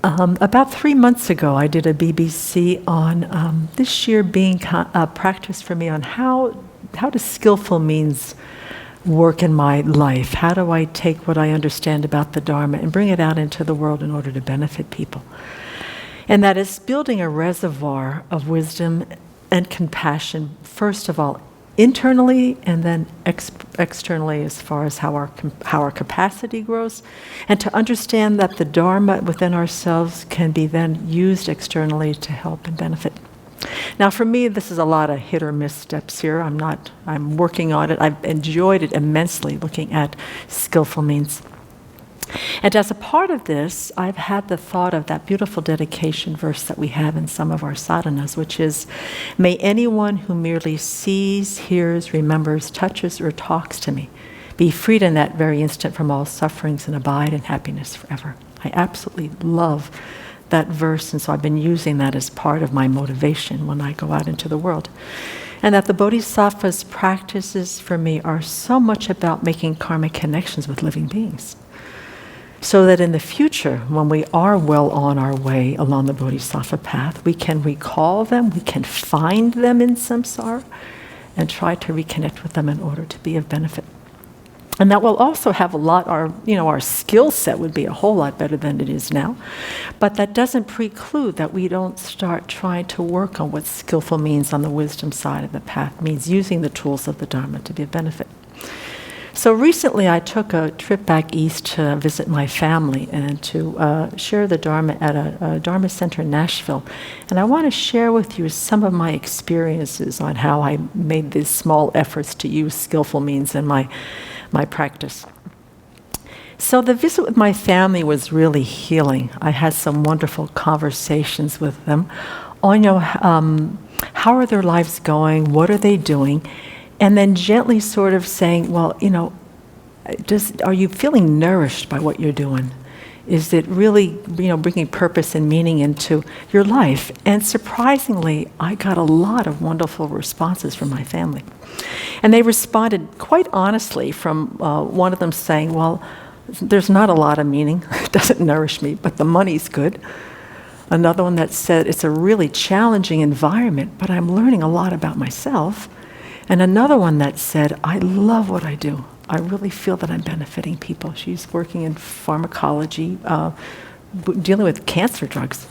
About 3 months ago, I did a BBC on this year being a practice for me on how does skillful means work in my life? How do I take what I understand about the Dharma and bring it out into the world in order to benefit people? And that is building a reservoir of wisdom and compassion, first of all, internally, and then externally, as far as how our capacity grows, and to understand that the Dharma within ourselves can be then used externally to help and benefit. Now, for me, this is a lot of hit or miss steps here. I'm working on it. I've enjoyed it immensely, looking at skillful means. And as a part of this, I've had the thought of that beautiful dedication verse that we have in some of our sadhanas, which is, may anyone who merely sees, hears, remembers, touches, or talks to me be freed in that very instant from all sufferings and abide in happiness forever. I absolutely love that verse, and so I've been using that as part of my motivation when I go out into the world. And that the Bodhisattva's practices for me are so much about making karmic connections with living beings, so that in the future, when we are well on our way along the Bodhisattva path, we can recall them, we can find them in samsara, and try to reconnect with them in order to be of benefit. And that will also have our skill set would be a whole lot better than it is now. But that doesn't preclude that we don't start trying to work on what skillful means on the wisdom side of the path, means using the tools of the Dharma to be of benefit. So recently I took a trip back east to visit my family and to share the Dharma at a Dharma center in Nashville. And I want to share with you some of my experiences on how I made these small efforts to use skillful means in my practice. So the visit with my family was really healing. I had some wonderful conversations with them on, how are their lives going? What are they doing? And then gently sort of saying, well, are you feeling nourished by what you're doing? Is it really, bringing purpose and meaning into your life? And surprisingly, I got a lot of wonderful responses from my family. And they responded quite honestly, from one of them saying, well, there's not a lot of meaning. It doesn't nourish me, but the money's good. Another one that said, it's a really challenging environment, but I'm learning a lot about myself. And another one that said, I love what I do. I really feel that I'm benefiting people. She's working in pharmacology, dealing with cancer drugs.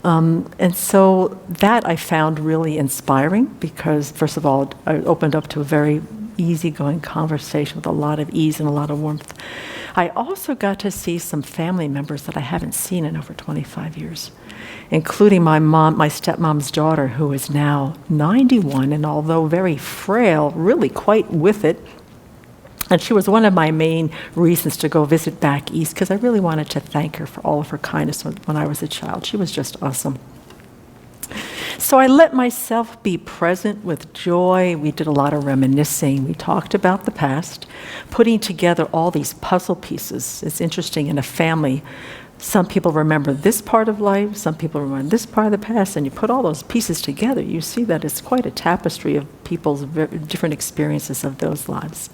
And so that I found really inspiring because, first of all, it opened up to a very easygoing conversation with a lot of ease and a lot of warmth. I also got to see some family members that I haven't seen in over 25 years, including my stepmom's daughter, who is now 91, and although very frail, really quite with it. And she was one of my main reasons to go visit back east, because I really wanted to thank her for all of her kindness when I was a child. She was just awesome. So I let myself be present with joy. We did a lot of reminiscing. We talked about the past, putting together all these puzzle pieces. It's interesting, in a family, some people remember this part of life, some people remember this part of the past, and you put all those pieces together, you see that it's quite a tapestry of people's different experiences of those lives.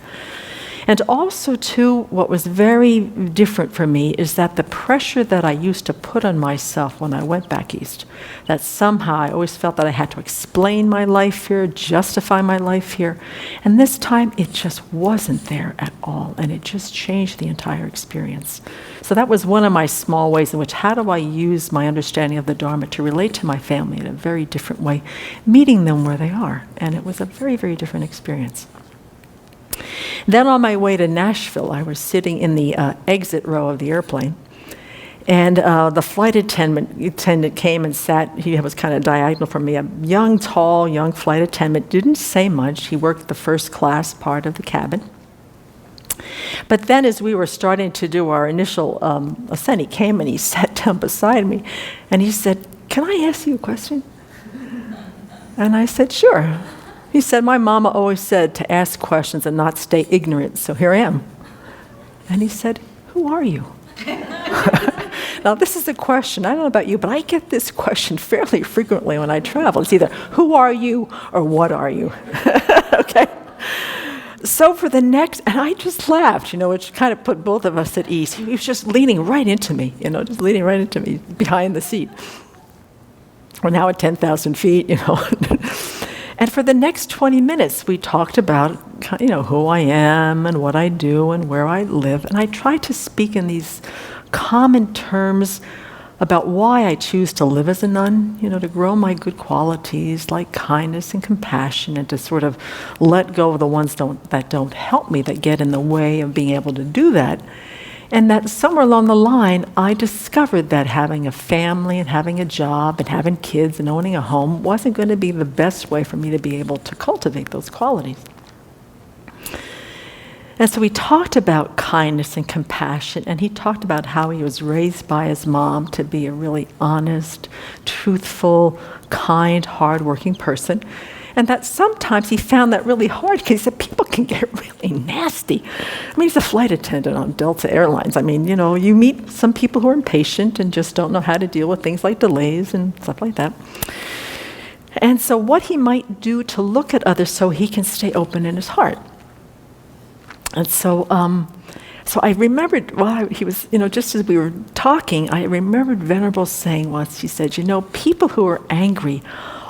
And also, too, what was very different for me is that the pressure that I used to put on myself when I went back east, that somehow I always felt that I had to explain my life here, justify my life here, and this time it just wasn't there at all, and it just changed the entire experience. So that was one of my small ways in which, how do I use my understanding of the Dharma to relate to my family in a very different way, meeting them where they are, and it was a very, very different experience. Then on my way to Nashville, I was sitting in the exit row of the airplane, and the flight attendant came and sat. He was kind of diagonal from me, a tall, young flight attendant, didn't say much. He worked the first class part of the cabin. But then as we were starting to do our initial ascent, he came and he sat down beside me, and he said, "Can I ask you a question?" And I said, "Sure." He said, "My mama always said to ask questions and not stay ignorant, so here I am." And he said, "Who are you?" Now, this is a question, I don't know about you, but I get this question fairly frequently when I travel. It's either, who are you, or what are you? Okay? so for the next, and I just laughed, which kind of put both of us at ease. He was just leaning right into me, just leaning right into me behind the seat. We're now at 10,000 feet, And for the next 20 minutes, we talked about, who I am and what I do and where I live. And I tried to speak in these common terms about why I choose to live as a nun, to grow my good qualities like kindness and compassion, and to sort of let go of the ones that don't help me, that get in the way of being able to do that. And that somewhere along the line, I discovered that having a family and having a job and having kids and owning a home wasn't going to be the best way for me to be able to cultivate those qualities. And so we talked about kindness and compassion, and he talked about how he was raised by his mom to be a really honest, truthful, kind, hardworking person. And that sometimes he found that really hard because he said people can get really nasty. He's a flight attendant on Delta Airlines. You meet some people who are impatient and just don't know how to deal with things like delays and stuff like that. And so what he might do to look at others so he can stay open in his heart. And so I remembered while he was, just as we were talking, I remembered Venerable saying once, he said, people who are angry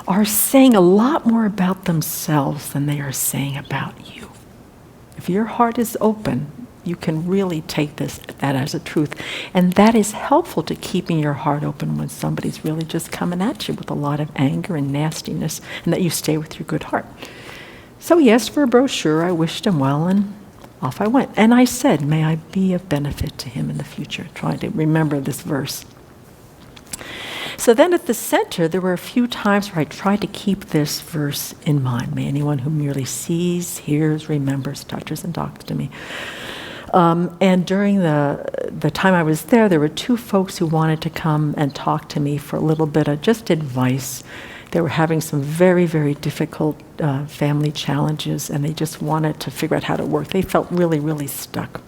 are saying a lot more about themselves than they are saying about you. If your heart is open, you can really take that as a truth. And that is helpful to keeping your heart open when somebody's really just coming at you with a lot of anger and nastiness, and that you stay with your good heart. So he asked for a brochure. I wished him well, and off I went. And I said, may I be of benefit to him in the future, trying to remember this verse. So then at the center, there were a few times where I tried to keep this verse in mind. May anyone who merely sees, hears, remembers, touches, and talks to me. And during the time I was there were two folks who wanted to come and talk to me for a little bit of just advice. They were having some very, very difficult family challenges, and they just wanted to figure out how to work. They felt really, really stuck.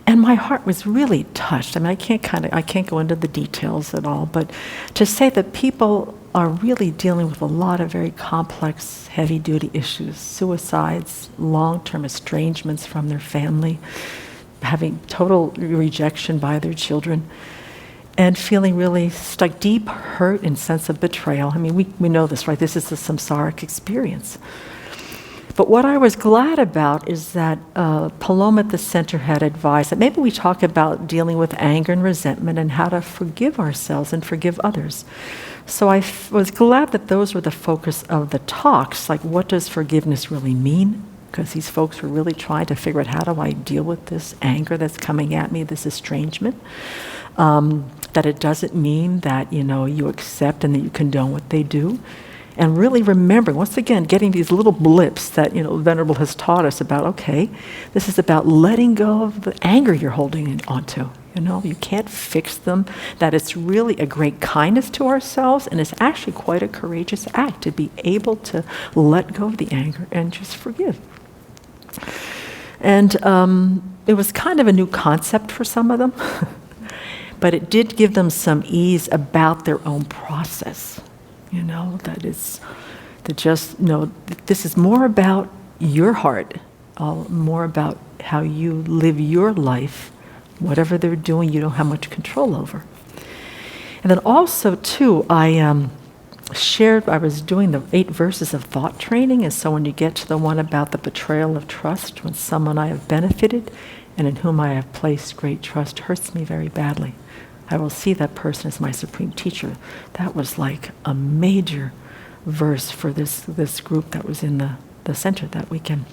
And my heart was really touched. I can't go into the details at all, but to say that people are really dealing with a lot of very complex, heavy-duty issues, suicides, long-term estrangements from their family, having total rejection by their children, and feeling really stuck, deep hurt and sense of betrayal. We know this, right? This is a samsaric experience. But what I was glad about is that Paloma at the center had advised that maybe we talk about dealing with anger and resentment and how to forgive ourselves and forgive others. So I was glad that those were the focus of the talks, like what does forgiveness really mean? Because these folks were really trying to figure out how do I deal with this anger that's coming at me, this estrangement. That it doesn't mean that, you accept and that you condone what they do. And really remembering, once again, getting these little blips that, Venerable has taught us about, okay, this is about letting go of the anger you're holding onto. You can't fix them, that it's really a great kindness to ourselves, and it's actually quite a courageous act to be able to let go of the anger and just forgive. And it was kind of a new concept for some of them, but it did give them some ease about their own process. That is to just know this is more about your heart, more about how you live your life. Whatever they're doing, you don't have much control over. And then also, too, I was doing the 8 verses of thought training, and so when you get to the one about the betrayal of trust, when someone I have benefited and in whom I have placed great trust hurts me very badly, I will see that person as my supreme teacher. That was like a major verse for this group that was in the center that weekend.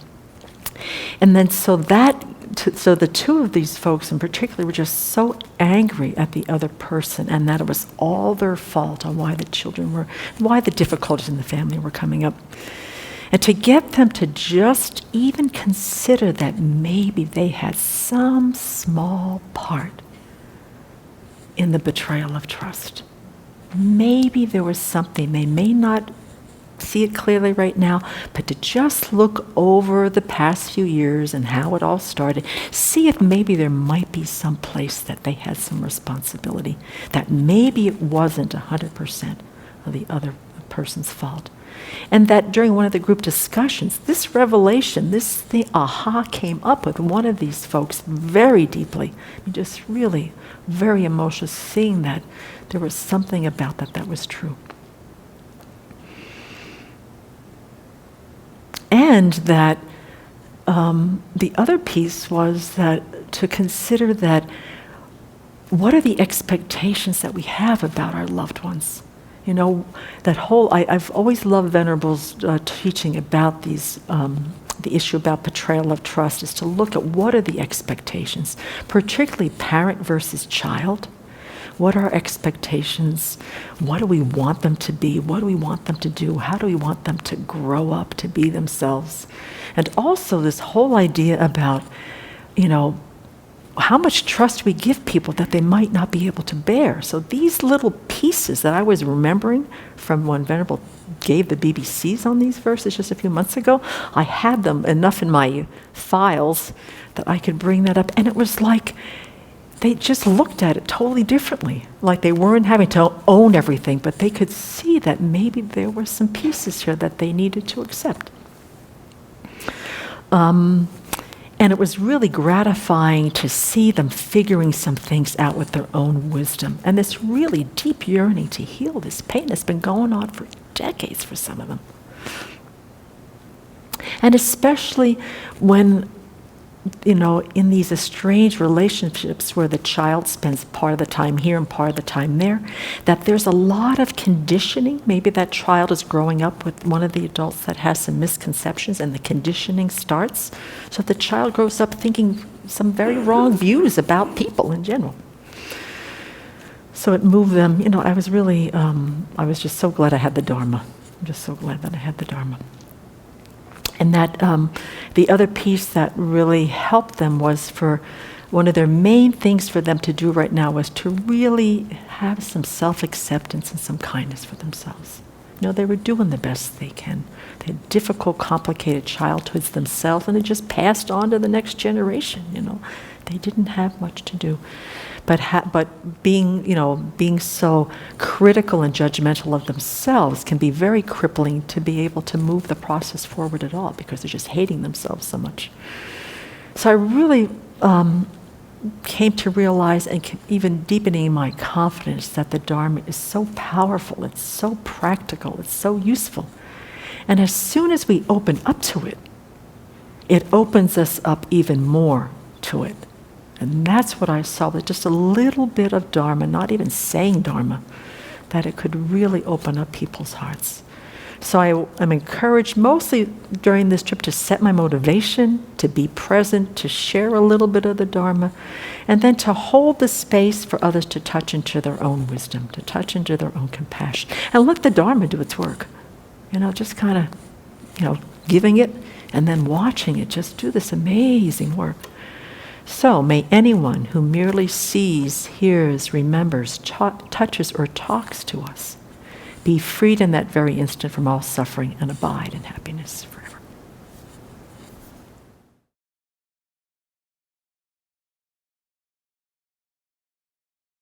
And then so the two of these folks in particular were just so angry at the other person, and that it was all their fault on why the difficulties in the family were coming up. And to get them to just even consider that maybe they had some small part in the betrayal of trust. Maybe there was something, they may not see it clearly right now, but to just look over the past few years and how it all started, see if maybe there might be some place that they had some responsibility, that maybe it wasn't 100% of the other person's fault, And that during one of the group discussions, this revelation, this thing, aha, came up with one of these folks very deeply. Just really very emotional, seeing that there was something about that was true. And that the other piece was that to consider that what are the expectations that we have about our loved ones? You know, that whole, I've always loved Venerable's teaching about these, the issue about betrayal of trust, is to look at what are the expectations, particularly parent versus child. What are our expectations? What do we want them to be? What do we want them to do? How do we want them to grow up to be themselves? And also this whole idea about, you know, how much trust we give people that they might not be able to bear. So these little pieces that I was remembering from when Venerable gave the BBCs on these verses just a few months ago, I had them enough in my files that I could bring that up. And it was like they just looked at it totally differently. Like they weren't having to own everything, but they could see that maybe there were some pieces here that they needed to accept. And it was really gratifying to see them figuring some things out with their own wisdom. And this really deep yearning to heal this pain that's been going on for decades for some of them. And especially when, you know, in these estranged relationships where the child spends part of the time here and part of the time there, that there's a lot of conditioning. Maybe that child is growing up with one of the adults that has some misconceptions, and the conditioning starts. So the child grows up thinking some very wrong views about people in general. So it moved them, you know, I was really, I was just so glad I had the Dharma. I'm just so glad that I had the Dharma. And that the other piece that really helped them was for one of their main things for them to do right now was to really have some self-acceptance and some kindness for themselves. You know, they were doing the best they can. They had difficult, complicated childhoods themselves, and they just passed on to the next generation, you know. They didn't have much to do. But being, you know, being so critical and judgmental of themselves can be very crippling to be able to move the process forward at all, because they're just hating themselves so much. So I really came to realize, and even deepening my confidence, that the Dharma is so powerful, it's so practical, it's so useful. And as soon as we open up to it, it opens us up even more to it. And that's what I saw, with just a little bit of Dharma, not even saying Dharma, that it could really open up people's hearts. So I'm encouraged mostly during this trip to set my motivation, to be present, to share a little bit of the Dharma, and then to hold the space for others to touch into their own wisdom, to touch into their own compassion, and let the Dharma do its work. You know, just kind of, you know, giving it and then watching it just do this amazing work. So may anyone who merely sees, hears, remembers, touches, or talks to us be freed in that very instant from all suffering and abide in happiness forever.